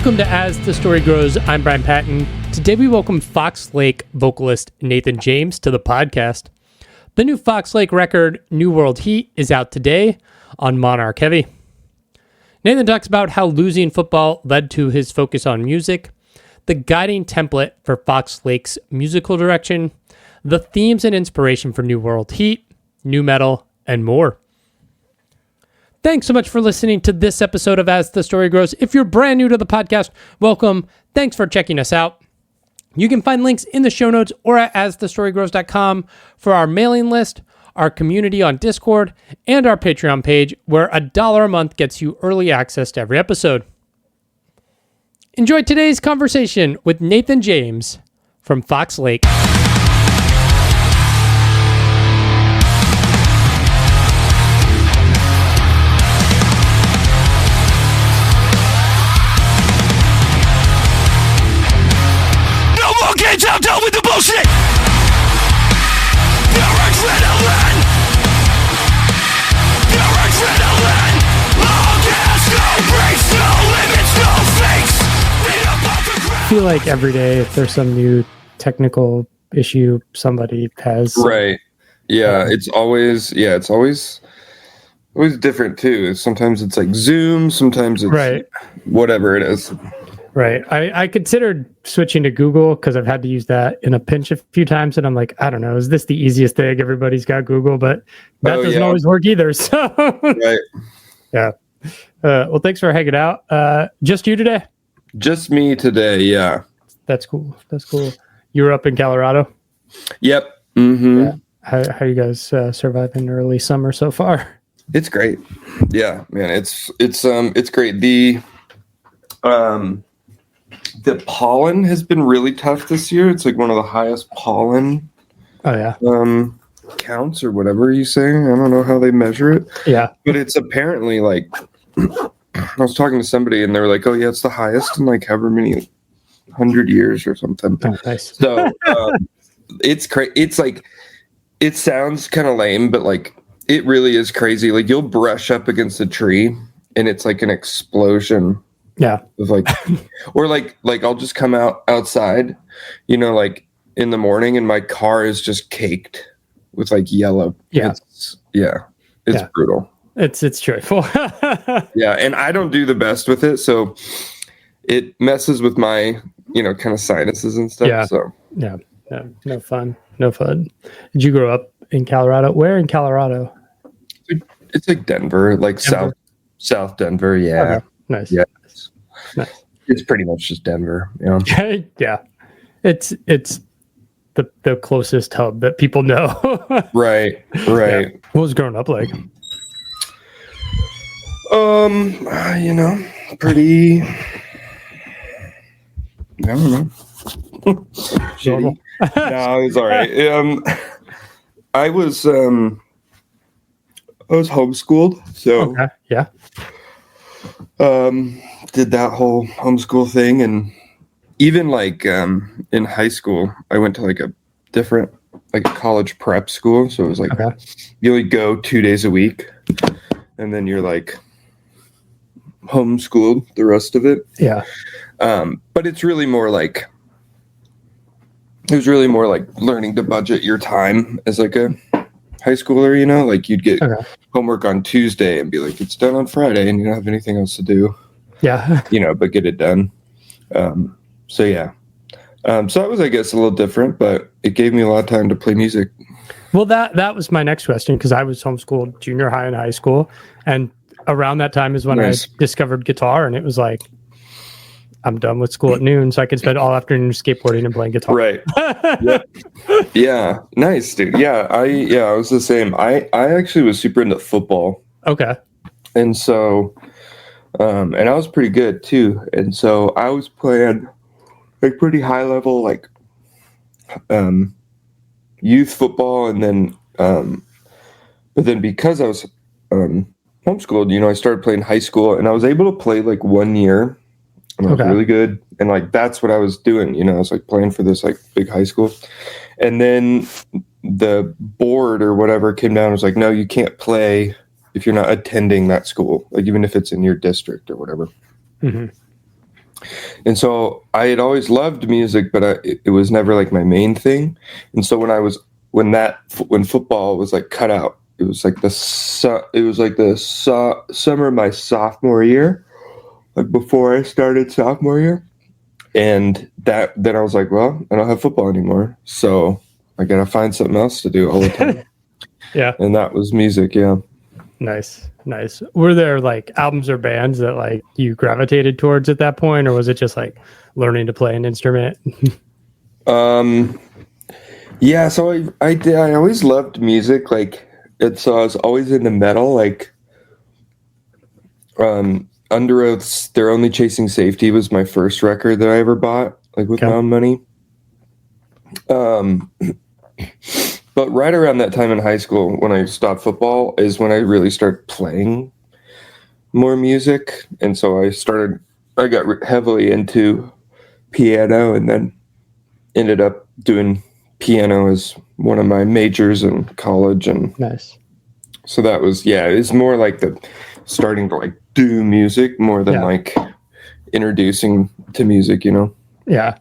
Welcome to As the Story Grows. I'm Brian Patton. Today we welcome Fox Lake vocalist Nathan James to the podcast. The new Fox Lake record, New World Heat, is out today on MNRK Heavy. Nathan talks about how losing football led to his focus on music, the guiding template for Fox Lake's musical direction, the themes and inspiration for New World Heat, new metal, and more. Thanks so much for listening to this episode of As the Story Grows. If you're brand new to the podcast, welcome. Thanks for checking us out. You can find links in the show notes or at asthestorygrows.com for our mailing list, our community on Discord, and our Patreon page, where $1 a month gets you early access to every episode. Enjoy today's conversation with Nathan James from Fox Lake. I'm done with the bullshit. Pure adrenaline. Pure adrenaline. Long gas, no brakes, no limits, no fakes. I feel like every day, if there's some new technical issue, somebody has. Right. Yeah. It's always different too. Sometimes it's like Zoom. Sometimes it's right. Whatever it is. Right. I considered switching to Google because I've had to use that in a pinch a few times. And I'm like, I don't know, is this the easiest thing? Everybody's got Google, but that doesn't always work either. So, right. Yeah. Well, thanks for hanging out. Just you today? Just me today. Yeah. That's cool. You were up in Colorado? Yep. Mm-hmm. Yeah. How you guys surviving early summer so far? It's great. Yeah, man. It's great. The pollen has been really tough this year. It's like one of the highest pollen counts or whatever you say. I don't know how they measure it. Yeah. But it's apparently like I was talking to somebody and they were like, oh yeah, it's the highest in like however many 100 years or something. Oh, nice. So it's crazy. It's like it sounds kind of lame, but like it really is crazy. Like you'll brush up against a tree and it's like an explosion. Yeah. Of like, or like I'll just come outside, like in the morning and my car is just caked with like yellow. Yeah. It's brutal. It's joyful. Yeah. And I don't do the best with it. So it messes with my, kind of sinuses and stuff. Yeah. So yeah. No fun. Did you grow up in Colorado? Where in Colorado? It's like Denver, like Denver. South Denver. Yeah. Okay. Nice. Yeah. Nice. It's pretty much just Denver. Yeah. It's the closest hub that people know. Right. Yeah. What was growing up like? Pretty. I don't know. Normal. No, it's all right. I was homeschooled, so okay. Yeah. Did that whole homeschool thing, and even like in high school, I went to like a different like college prep school, so it was like you only go 2 days a week, and then you're like homeschooled the rest of it. Yeah. But it was really more like learning to budget your time as like a high schooler, like you'd get homework on Tuesday and be like, it's done on Friday and you don't have anything else to do. Yeah. But get it done. So yeah. So that was, I guess, a little different, but it gave me a lot of time to play music. Well, that was my next question, because I was homeschooled junior high and high school. And around that time is when I discovered guitar, and it was like, I'm done with school at noon, so I could spend all afternoon skateboarding and playing guitar. Right. Yeah. Nice, dude. Yeah. I was the same. I actually was super into football. Okay. And so, and I was pretty good too. And so I was playing like pretty high level, like, youth football. And then, but then because I was, homeschooled, I started playing high school, and I was able to play like 1 year. And I was really good. And like, that's what I was doing. I was like playing for this like big high school. And then the board or whatever came down and was like, no, you can't play if you're not attending that school, like even if it's in your district or whatever. Mm-hmm. And so I had always loved music, but it was never like my main thing. And so when football was like cut out, it was like the summer of my sophomore year, like before I started sophomore year. And then I was like, well, I don't have football anymore, so I gotta find something else to do all the time. Yeah. And that was music. Yeah. Nice. Were there like albums or bands that like you gravitated towards at that point, or was it just like learning to play an instrument? Yeah. So I always loved music. Like, so I was always into metal. Like, Under Oath's "They're Only Chasing Safety" was my first record that I ever bought, like with my own money. But right around that time in high school, when I stopped football, is when I really started playing more music. And so I got heavily into piano, and then ended up doing piano as one of my majors in college. And Nice. so that was, it's more like the starting to like do music more than like introducing to music, you know? Yeah.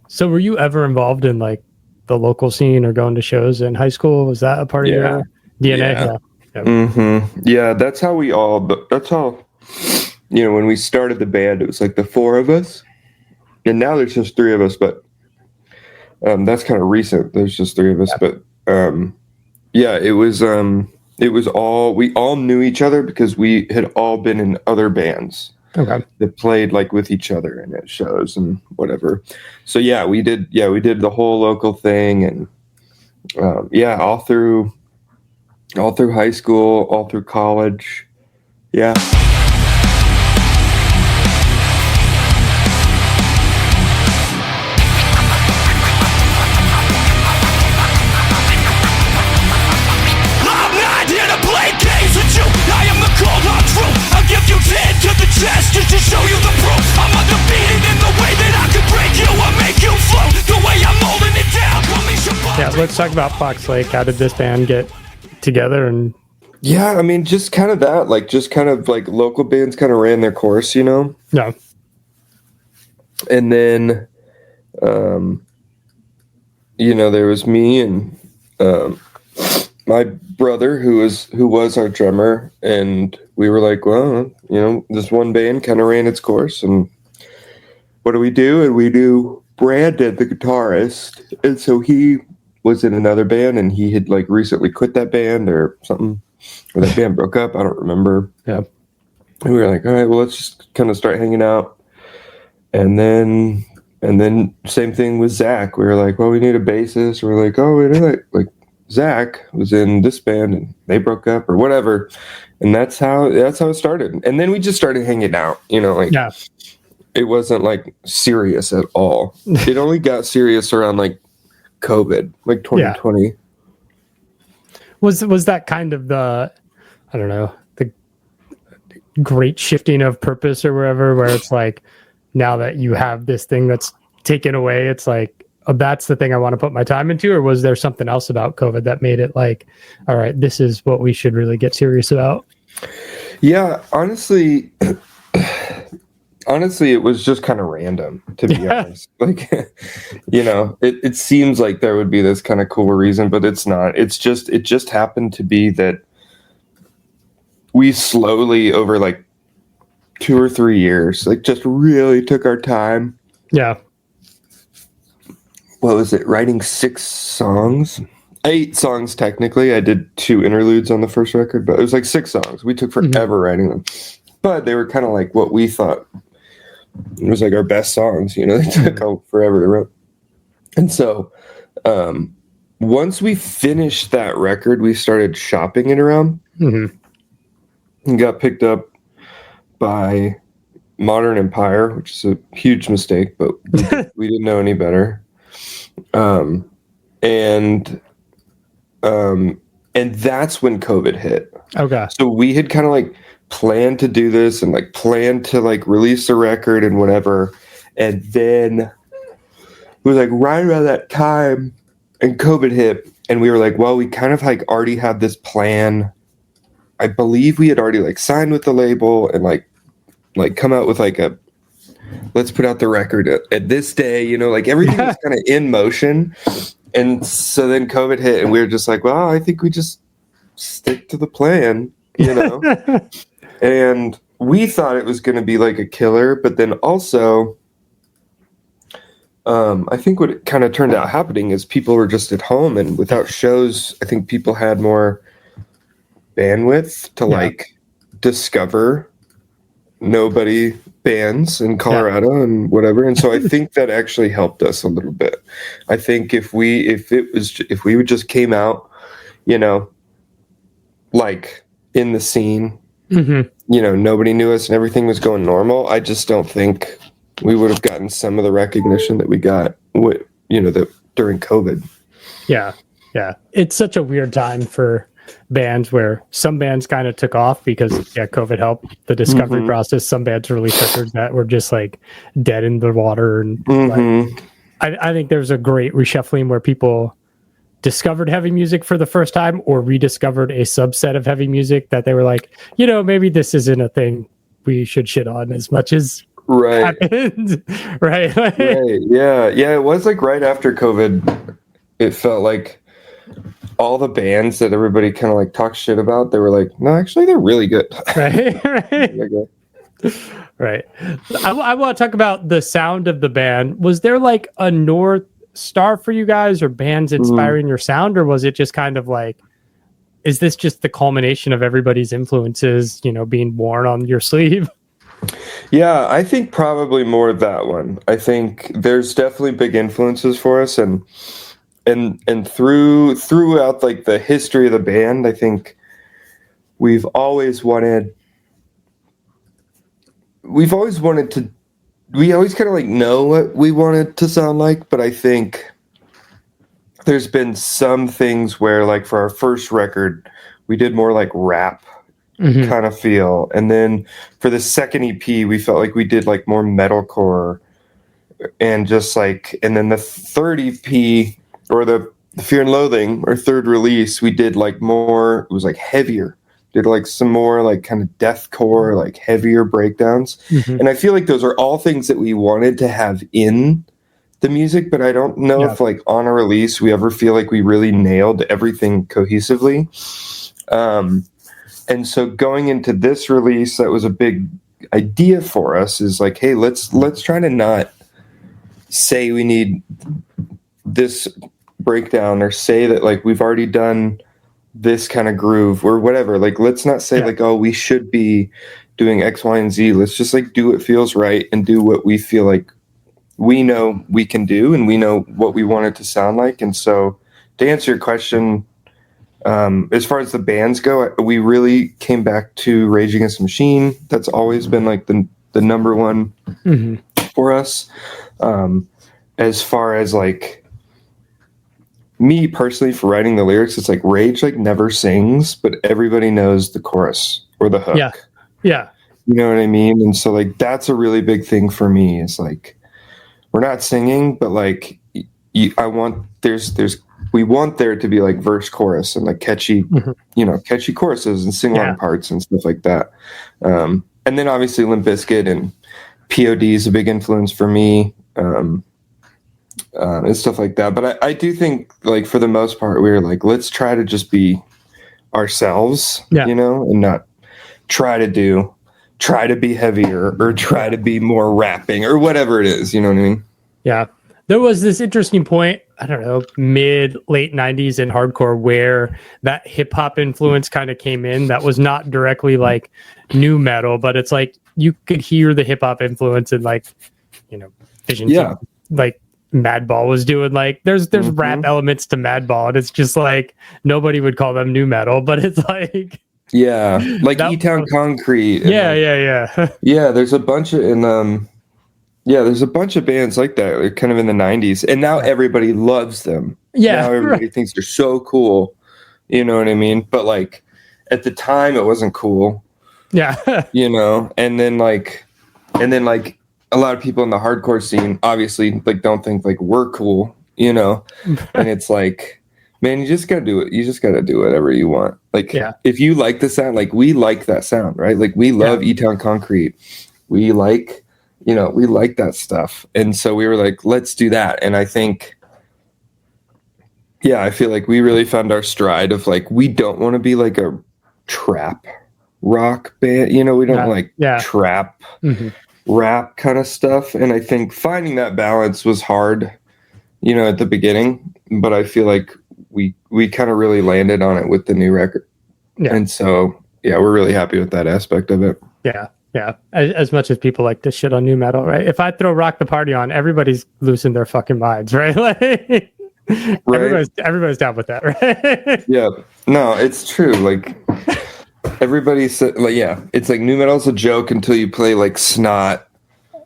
So were you ever involved in like the local scene or going to shows in high school? Was that a part of your DNA? Yeah. Mm-hmm. Yeah, that's how, when we started the band, it was like the four of us, and now there's just three of us, but that's kind of recent. There's just three of us, but we all knew each other because we had all been in other bands that played like with each other and at shows and whatever. So we did the whole local thing, and all through high school, all through college. Yeah. I'm not here to play games with you. I am the cold hard truth. I'll give you 10 to the chest just to show you the proof. I'm undefeated in the way that I can break you. I make you float the way I'm holding it down. Call me Shabbat. Yeah, let's talk about Fox Lake. How did this band get together? And yeah, I mean, just kind of that, like, just kind of like local bands kind of ran their course, you know? No. And then, there was me and my brother who was our drummer, and we were like, well, this one band kind of ran its course, and what do we do? And we knew Brandon, the guitarist, and so he was in another band, and he had like recently quit that band or something, or that band broke up. I don't remember. Yeah. And we were like, all right, well, let's just kind of start hanging out. And then same thing with Zach. We were like, well, we need a bassist. We're like, oh, we need like Zach was in this band and they broke up or whatever. And that's how it started. And then we just started hanging out, It wasn't like serious at all. It only got serious around like COVID, like 2020. Yeah. Was that kind of the, I don't know, the great shifting of purpose or wherever, where it's like, now that you have this thing that's taken away, it's like, oh, that's the thing I want to put my time into? Or was there something else about COVID that made it like, all right, this is what we should really get serious about? Yeah, honestly, it was just kind of random, to be honest. Like, it seems like there would be this kind of cool reason, but it's not. It just happened to be that we slowly, over like 2 or 3 years, like just really took our time. Yeah. What was it? Writing 6 songs? 8 songs technically. I did 2 interludes on the first record, but it was like 6 songs. We took forever writing them, but they were kind of like what we thought it was like our best songs. They took forever to write. And so once we finished that record, we started shopping it around and got picked up by Modern Empire, which is a huge mistake, but we didn't know any better. And that's when COVID hit. Okay. So we had kind of like planned to do this and like planned to like release a record and whatever. And then it was like right around that time and COVID hit, and we were like, well, we kind of like already had this plan. I believe we had already like signed with the label and like come out with like a let's put out the record at this day, you know, like everything was kind of in motion. And so then COVID hit and we were just like, well, I think we just stick to the plan, you know. And we thought it was going to be like a killer, but then also I think what it kind of turned out happening is people were just at home, and without shows, I think people had more bandwidth to like discover nobody bands in Colorado and whatever. And so I think that actually helped us a little bit. I think if we would just came out, you know, like in the scene, you know, nobody knew us and everything was going normal, I just don't think we would have gotten some of the recognition that we got with, you know, during COVID. Yeah. It's such a weird time for bands where some bands kind of took off because COVID helped the discovery process. Some bands released records that were just like dead in the water. And like, I think there's a great reshuffling where people discovered heavy music for the first time or rediscovered a subset of heavy music that they were like, you know, maybe this isn't a thing we should shit on as much as happened. Right. Yeah. It was like right after COVID, it felt like all the bands that everybody kind of like talks shit about, they were like, no, actually they're really good. Right. I want to talk about the sound of the band. Was there like a North Star for you guys or bands inspiring your sound, or was it just kind of like, is this just the culmination of everybody's influences, you know, being worn on your sleeve? Yeah, I think probably more of that one. I think there's definitely big influences for us, and throughout like the history of the band, I think we've always kind of like know what we wanted to sound like, but I think there's been some things where like for our first record, we did more like rap kind of feel. And then for the second EP, we felt like we did like more metalcore and just like, and then the third EP or the Fear and Loathing, our third release, we did like more, it was like heavier. Did like some more like kind of deathcore, like heavier breakdowns. And I feel like those are all things that we wanted to have in the music, but I don't know if like on a release we ever feel like we really nailed everything cohesively. And so going into this release, that was a big idea for us, is like, hey, let's try to not say we need this breakdown or say that like we've already done this kind of groove or whatever. Like, let's not say like, oh, we should be doing X, Y, and Z. Let's just like do what feels right and do what we feel like we know we can do and we know what we want it to sound like. And so to answer your question, as far as the bands go, we really came back to Rage Against the Machine. That's always been like the number one for us. As far as like me personally for writing the lyrics, it's like Rage like never sings, but everybody knows the chorus or the hook. Yeah. You know what I mean? And so like that's a really big thing for me. Is like we're not singing, but like we want there to be like verse chorus and like catchy, you know, catchy choruses and sing along parts and stuff like that. And then obviously Limp Bizkit and POD is a big influence for me. And stuff like that. But I do think like for the most part, we were like, let's try to just be ourselves, you know, and not try to be heavier or try to be more rapping or whatever it is. You know what I mean? Yeah. There was this interesting point, I don't know, late 90s in hardcore where that hip hop influence kind of came in. That was not directly like nu metal, but it's like you could hear the hip hop influence in like, you know, Vision. Like Madball was doing like there's rap elements to Madball, and it's just like nobody would call them nu metal, but it's like like E-Town Concrete. Yeah. There's a bunch of there's a bunch of bands like that, kind of in the 90s, and now everybody loves them. Now everybody thinks they're so cool. You know what I mean? But like at the time, it wasn't cool. You know, and then like a lot of people in the hardcore scene obviously like don't think like we're cool, you know, and it's like, man, you just gotta do it. You just gotta do whatever you want. Like, if you like the sound, like we like that sound, right? Like we love E-Town Concrete. We like you know, we like that stuff. And so we were like, let's do that. And I think, yeah, I feel like we really found our stride of like, we don't want to be like a trap rock band, you know, we don't like trap rap kind of stuff. And I think finding that balance was hard, you know, at the beginning, but I feel like we kind of really landed on it with the new record. Yeah. And so, yeah, we're really happy with that aspect of it. Yeah. Yeah. As much as people like to shit on new metal, right? If I throw Rock the Party on, everybody's losing their fucking minds, right? Like, right? Everybody's down with that, right? Yeah. No, it's true. Like, everybody said, like, yeah, it's like new metal's a joke until you play like Snot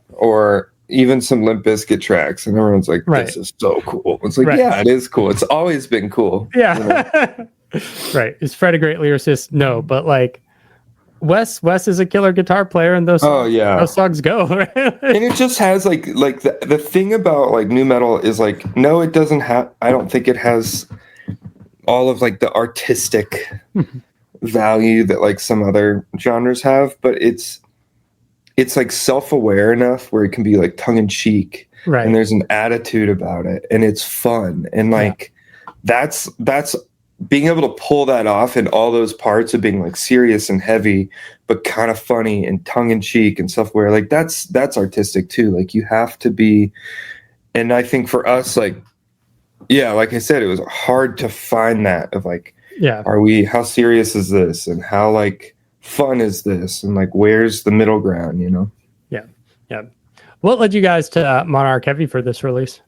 or even some Limp Bizkit tracks, and everyone's like, this is so cool. It's like, yeah, it is cool. It's always been cool. Yeah. You know? Right. Is Fred a great lyricist? No, but like Wes is a killer guitar player, and those songs go. Right? And it just has like the thing about like new metal is like, no, it doesn't have, I don't think it has all of like the artistic value that like some other genres have, but it's like self-aware enough where it can be like tongue-in-cheek, right? And there's an attitude about it, and it's fun, and like that's being able to pull that off, and all those parts of being like serious and heavy but kind of funny and tongue-in-cheek and self-aware, like that's artistic too. Like you have to be, and I think for us, like, yeah, like I said, it was hard to find that of like, how serious is this, and how like fun is this, and like where's the middle ground, you know? Yeah. What led you guys to MNRK Heavy for this release?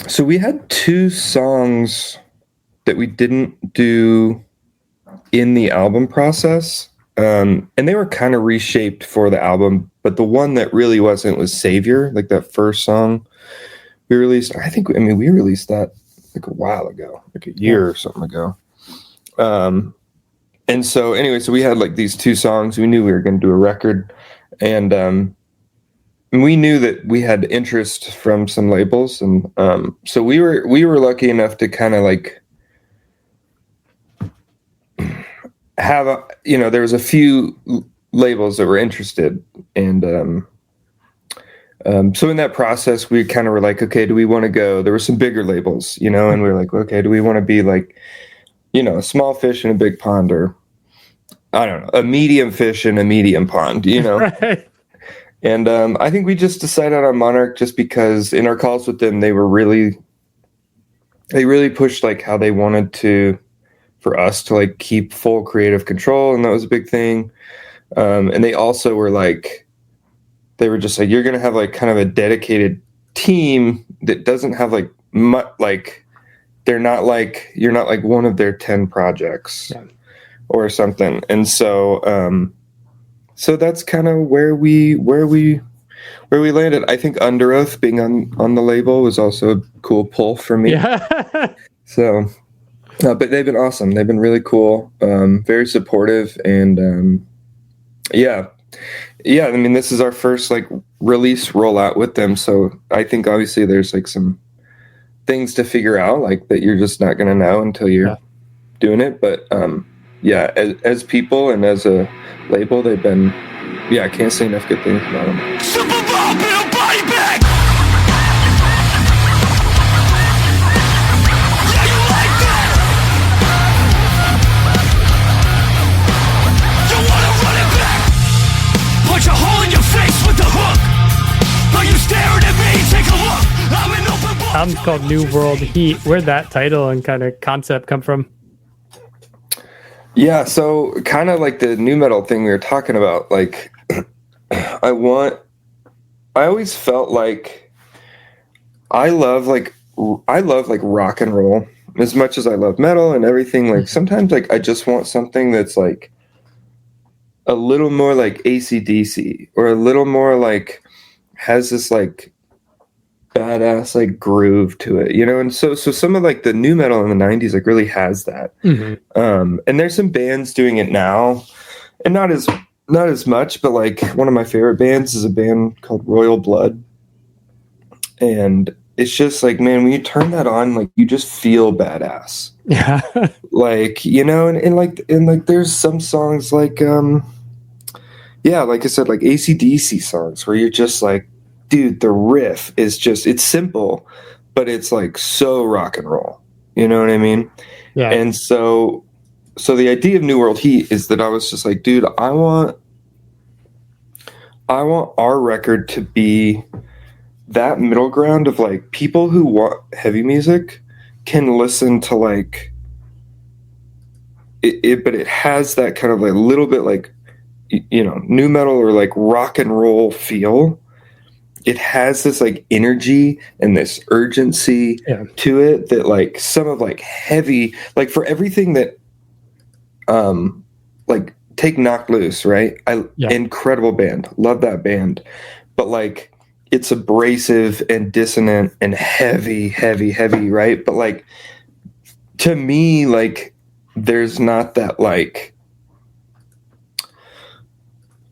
So we had 2 songs that we didn't do in the album process, and they were kind of reshaped for the album, but the one that really wasn't was Savior, like that first song we released. We released that like a while ago, like a year or something ago. And so anyway, so we had like these 2 songs. We knew we were going to do a record, and we knew that we had interest from some labels, and so we were lucky enough to kind of like have there was a few labels that were interested, and so in that process we kind of were like, okay, do we want to go? There were some bigger labels, and we were like, okay, do we want to be like, a small fish in a big pond, or I don't know, a medium fish in a medium pond, Right. And I think we just decided on Monarch just because in our calls with them, they really pushed like how they wanted for us to like keep full creative control. And that was a big thing. And they also were like, they were just like, you're going to have like kind of a dedicated team that doesn't have like like, they're not like, you're not like one of their 10 projects or something. And so, so that's kind of where we landed. I think Under Oath being on the label was also a cool pull for me. Yeah. So, but they've been awesome. They've been really cool, very supportive, and yeah. I mean, this is our first like release rollout with them, so I think obviously there's like some things to figure out, like that you're just not going to know until you're doing it. But as people and as a label, they've been, I can't say enough good things about them. Super Bowl, bit of body bag. Yeah, you like that? You wanna run it back? Punch a hole in your face with the hook. Are you staring at me? Take a look. I'm an open book. Album's called New World Heat. Where'd that title and kind of concept come from? Yeah, so kind of like the new metal thing we were talking about, like I always felt like I love rock and roll as much as I love metal and everything. Like sometimes like I just want something that's like a little more like AC/DC, or a little more like has this like badass like groove to it, and so some of like the new metal in the 90s like really has that. And there's some bands doing it now, and not as much, but like one of my favorite bands is a band called Royal Blood, and it's just like, man, when you turn that on, like you just feel badass. Yeah. Like, and like there's some songs like yeah, like I said, like AC/DC songs where you're just like, dude, the riff is just, it's simple, but it's like so rock and roll. You know what I mean? Yeah. And so the idea of New World Heat is that I was just like, dude, I want our record to be that middle ground of like people who want heavy music can listen to like it, but it has that kind of like a little bit like, you know, nu metal or like rock and roll feel. It has this like energy and this urgency to it that like some of like heavy, like for everything that like take Knocked Loose, right? Incredible band, love that band, but like it's abrasive and dissonant and heavy, right? But like to me, like there's not that like,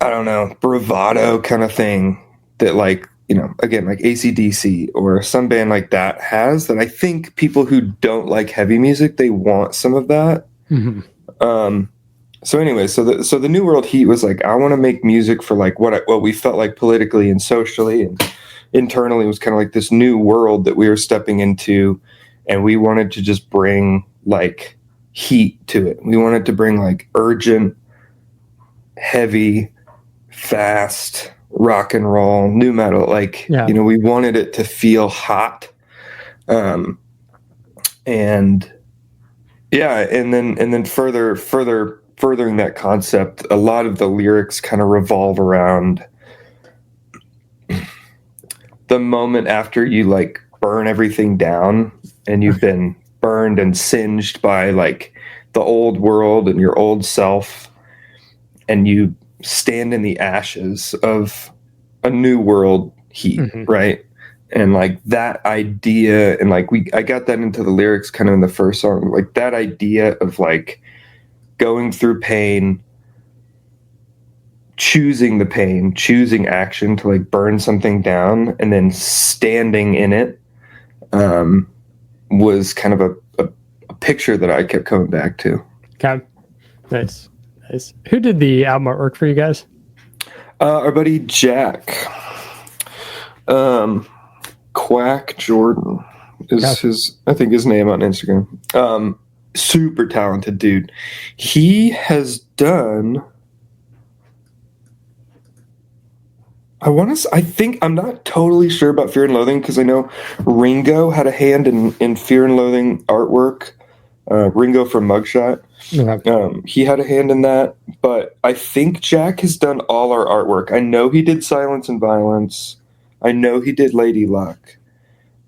I don't know, bravado kind of thing that like, you know, again, like AC/DC or some band like that has, that I think people who don't like heavy music, they want some of that. So anyway, so the New World Heat was like, I want to make music for like what we felt like politically and socially and internally was kind of like this new world that we were stepping into, and we wanted to just bring like heat to it. We wanted to bring like urgent, heavy, fast rock and roll, nu metal, like you know, we wanted it to feel hot, and then furthering that concept, a lot of the lyrics kind of revolve around the moment after you like burn everything down and you've been burned and singed by like the old world and your old self, and you stand in the ashes of a new world heat, right? And like that idea, and like I got that into the lyrics kind of in the first song, like that idea of like going through pain, choosing the pain, choosing action to like burn something down, and then standing in it, was kind of a picture that I kept coming back to. Okay. Nice. Who did the album artwork for you guys? Our buddy Jack. Quack Jordan is I think his name on Instagram. Super talented dude. He has done, I think, I'm not totally sure about Fear and Loathing, because I know Ringo had a hand in Fear and Loathing artwork. Ringo from Mugshot. He had a hand in that, but I think Jack has done all our artwork. I know he did Silence and Violence. I know he did Lady Luck.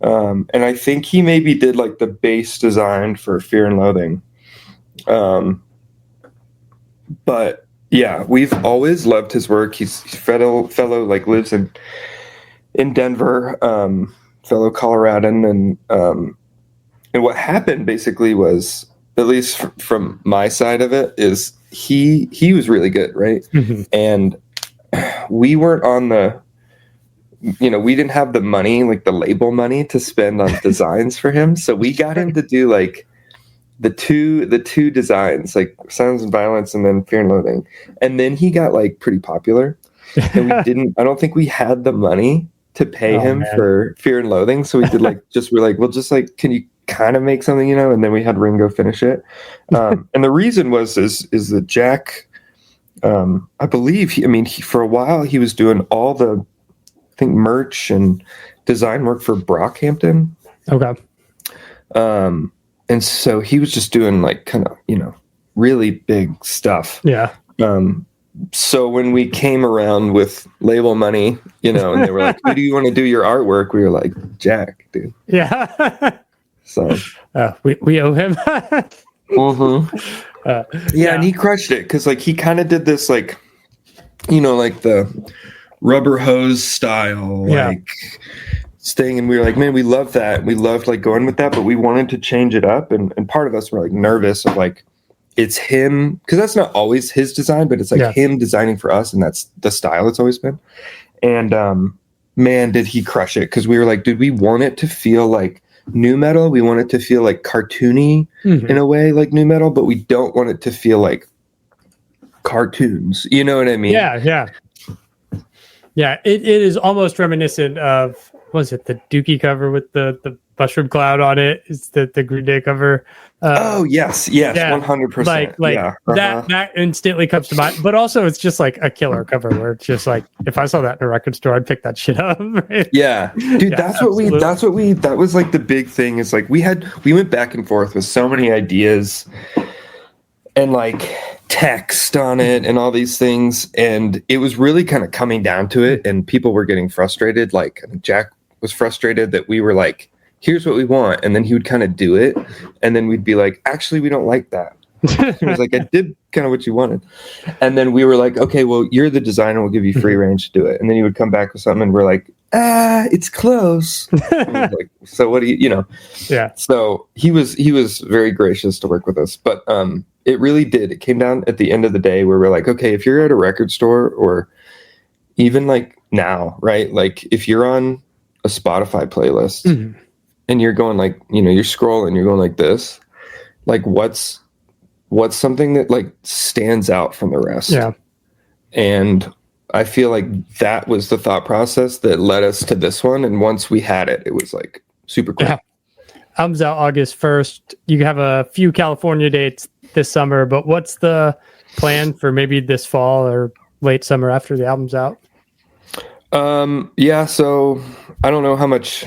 And I think he maybe did like the base design for Fear and Loathing. But yeah, we've always loved his work. He's fellow like lives in Denver, fellow Coloradan, and what happened basically was, at least from my side of it, is he was really good, right? And we weren't on the, you know, we didn't have the money, like the label money, to spend on designs for him. So we got him to do like the two designs, like Silence and Violence and then Fear and Loathing. And then he got like pretty popular. And I don't think we had the money to pay him for Fear and Loathing. So we did like, we're just like, can you kind of make something, you know? And then we had Ringo finish it. And the reason was that Jack, I believe he for a while he was doing all the, I think, merch and design work for Brockhampton. Okay. And so he was just doing like kind of, you know, really big stuff. Yeah. So when we came around with label money, you know, and they were like, who do you want to do your artwork? We were like, Jack, dude. Yeah. So we owe him. Yeah, and he crushed it, because like he kind of did this like, you know, like the rubber hose style, like staying, and we were like, man, we love that. We loved like going with that, but we wanted to change it up, and part of us were like nervous of like, it's him, because that's not always his design, but it's like him designing for us, and that's the style it's always been. And man, did he crush it, because we were like, dude, we want it to feel like nu metal. We want it to feel like cartoony in a way, like nu metal, but we don't want it to feel like cartoons. You know what I mean? Yeah. It is almost reminiscent of, was it the Dookie cover with the mushroom cloud on it? It's the Green Day cover. Yes, 100%. That instantly comes to mind. But also, it's just like a killer cover where it's just like, if I saw that in a record store, I'd pick that shit up. Right? Yeah, dude, that was like the big thing. Is like we went back and forth with so many ideas and like text on it and all these things, and it was really kind of coming down to it, and people were getting frustrated. Like Jack was frustrated that we were like, here's what we want, and then he would kind of do it, and then we'd be like, actually we don't like that. He was like, I did kind of what you wanted, and then we were like, okay, well, you're the designer, we'll give you free range to do it. And then he would come back with something and we're like, it's close. Like, so what do you know? Yeah, so he was very gracious to work with us, but it really did. It came down at the end of the day where we're like, okay, if you're at a record store, or even like now, right? Like if you're on a Spotify playlist and you're going like, you're scrolling, you're going like this, like what's something that like stands out from the rest? Yeah. And I feel like that was the thought process that led us to this one. And once we had it, it was like super cool. Yeah. Album's out August 1st. You have a few California dates this summer, but what's the plan for maybe this fall or late summer after the album's out? So I don't know how much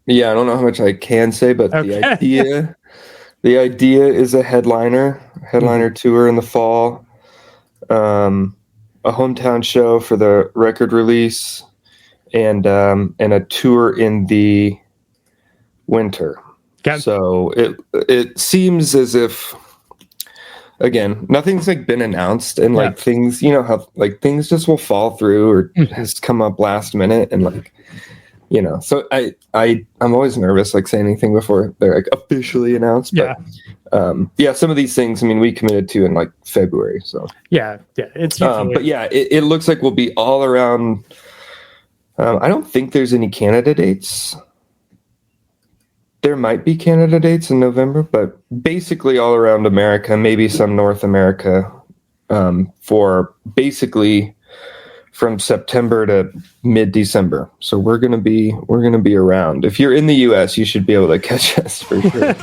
I can say, but the idea is a headliner tour in the fall, a hometown show for the record release, and a tour in the winter. So it seems as if, again, nothing's like been announced, and like things, how like things just will fall through or has come up last minute, and like, so I'm always nervous like saying anything before they're like officially announced. But some of these things, I mean, we committed to in like February. So it's but it looks like we'll be all around. I don't think there's any Canada dates. There might be Canada dates in November, but basically all around America, maybe some North America, for basically from September to mid-December. So we're gonna be around. If you're in the US, you should be able to catch us for sure.